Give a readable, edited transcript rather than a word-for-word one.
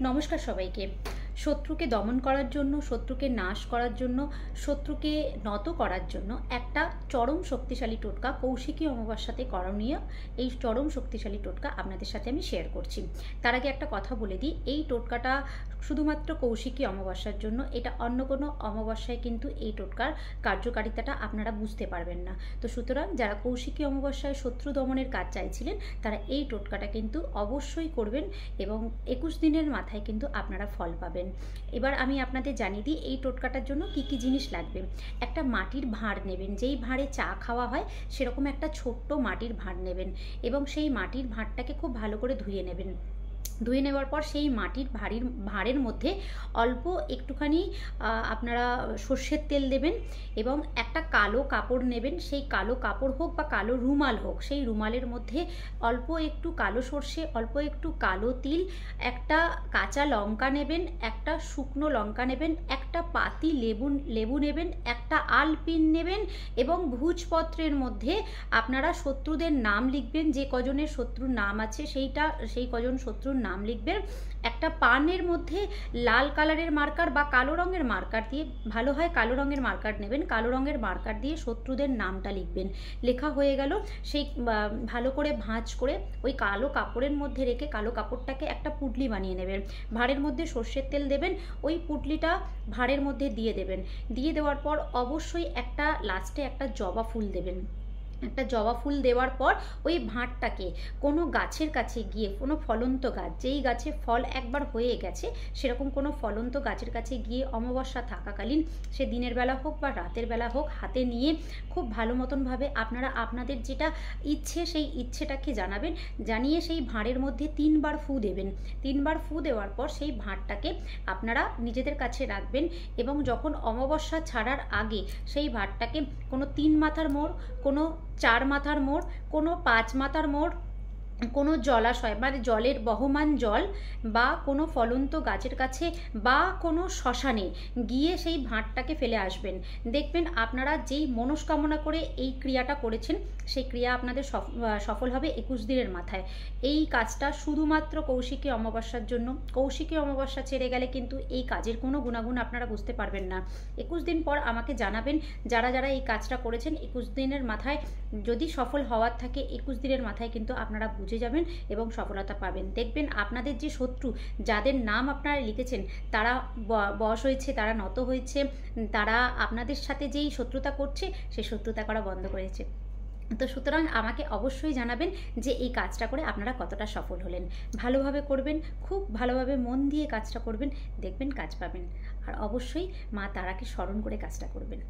নমস্কার সবাইকে। শত্রুকে দমন করার জন্য, শত্রুকে নাশ করার জন্য, শত্রুকে নত করার জন্য একটা চরম শক্তিশালী টোটকা কৌশিকী অমাবস্যাতে করণীয়। এই চরম শক্তিশালী টোটকা আপনাদের সাথে আমি শেয়ার করছি। তার আগে একটা কথা বলে দিই, এই টোটকাটা শুধুমাত্র কৌশিকী অমাবস্যার জন্য। এটা অন্য কোনো অমাবস্যায় কিন্তু এই টোটকার কার্যকারিতাটা আপনারা বুঝতে পারবেন না। তো সুতরাং যারা কৌশিকী অমাবস্যায় শত্রু দমনের কাজ চাইছিলেন তারা এই টোটকাটা কিন্তু অবশ্যই করবেন এবং 21 দিনের মাথায় কিন্তু আপনারা ফল পাবেন। এবার আমি আপনাদের জানিয়ে দিই এই টোটকাটার জন্য কি কি জিনিস লাগবে। একটা মাটির ভাঁড় নেবেন, যেই ভাঁড়ে চা খাওয়া হয় সেরকম একটা ছোট্ট মাটির ভাঁড় নেবেন এবং সেই মাটির ভাঁড়টাকে খুব ভালো করে ধুয়ে নেবেন। ধুয়ে নেওয়ার পর সেই মাটির ভাঁড়ের মধ্যে অল্প একটুখানি আপনারা সর্ষের তেল দেবেন এবং একটা কালো কাপড় নেবেন। সেই কালো কাপড় হোক বা কালো রুমাল হোক, সেই রুমালের মধ্যে অল্প একটু কালো সর্ষে, অল্প একটু কালো তিল, একটা কাঁচা লঙ্কা নেবেন, একটা শুকনো লঙ্কা নেবেন, একটা পাতি লেবু নেবেন, একটা আলপিন নেবেন এবং ভূজপত্রের মধ্যে আপনারা শত্রুদের নাম লিখবেন। যে কজনের শত্রুর নাম আছে সেই কজন শত্রুর নাম লিখবেন। একটা পানের মধ্যে লাল কালারের মার্কার বা কালো রঙের মার্কার দিয়ে, ভালো হয় কালো রঙের মার্কার নেবেন, কালো রঙের মার্কার দিয়ে শত্রুদের নামটা লিখবেন। লেখা হয়ে গেল, সেই ভালো করে ভাঁজ করে ওই কালো কাপড়ের মধ্যে রেখে কালো কাপড়টাকে একটা পুঁটলি বানিয়ে নেবেন। ভাঁড়ের মধ্যে সর্ষের তেল দেবেন, ওই পুঁটলিটা ভাঁড়ের মধ্যে দিয়ে দেবেন। দিয়ে দেওয়ার পর অবশ্যই একটা লাস্টে একটা জবা ফুল দেবেন। একটা জবা ফুল দেওয়ার পর ওই ভাঁড়টাকে কোনো গাছের কাছে গিয়ে, কোনো ফলন্ত গাছ, যেই গাছে ফল একবার হয়ে গেছে সেরকম কোনো ফলন্ত গাছের কাছে গিয়ে অমাবস্যা থাকাকালীন, সে দিনের বেলা হোক বা রাতের বেলা হোক, হাতে নিয়ে খুব ভালো মতনভাবে আপনারা আপনাদের যেটা ইচ্ছে সেই ইচ্ছেটাকে জানাবেন। জানিয়ে সেই ভাঁড়ের মধ্যে 3 বার ফু দেবেন। 3 বার ফু দেওয়ার পর সেই ভাঁড়টাকে আপনারা নিজেদের কাছে রাখবেন এবং যখন অমাবস্যা ছাড়ার আগে সেই ভাঁড়টাকে কোনো 3 মাথার মোড়, কোনো 4 মাথার মোড়, কোনো 5 মাথার মোড়, কোনো জলাশয় মানে জলের বহমান জল বা কোনো ফলন্ত গাছের কাছে বা কোনো শ্মশানে গিয়ে সেই ভাঁড়টাকে ফেলে আসবেন। দেখবেন আপনারা যেই মনস্কামনা করে এই ক্রিয়াটা করেছেন সেই ক্রিয়া আপনাদের সফল হবে 21 দিনের মাথায়। এই কাজটা শুধুমাত্র কৌশিকী অমাবস্যার জন্য। কৌশিকী অমাবস্যা ছেড়ে গেলে কিন্তু এই কাজের কোনো গুণাগুণ আপনারা বুঝতে পারবেন না। 21 দিন পর আমাকে জানাবেন যারা যারা এই কাজটা করেছেন। 21 দিনের মাথায় যদি সফল হওয়ার থাকে, 21 দিনের মাথায় কিন্তু আপনারা বুঝে যাবেন এবং সফলতা পাবেন। দেখবেন আপনাদের যে শত্রু, যাদের নাম আপনারা লিখেছেন, তারা বশ হয়েছে, তারা নত হয়েছে, তারা আপনাদের সাথে যেই শত্রুতা করছে সেই শত্রুতা করা বন্ধ করেছে। তো সুতরাং আমাকে অবশ্যই জানাবেন যে এই কাজটা করে আপনারা কতটা সফল হলেন। ভালোভাবে করবেন, খুব ভালোভাবে মন দিয়ে কাজটা করবেন, দেখবেন কাজ পাবেন। আর অবশ্যই মা তারাকে স্মরণ করে কাজটা করবেন।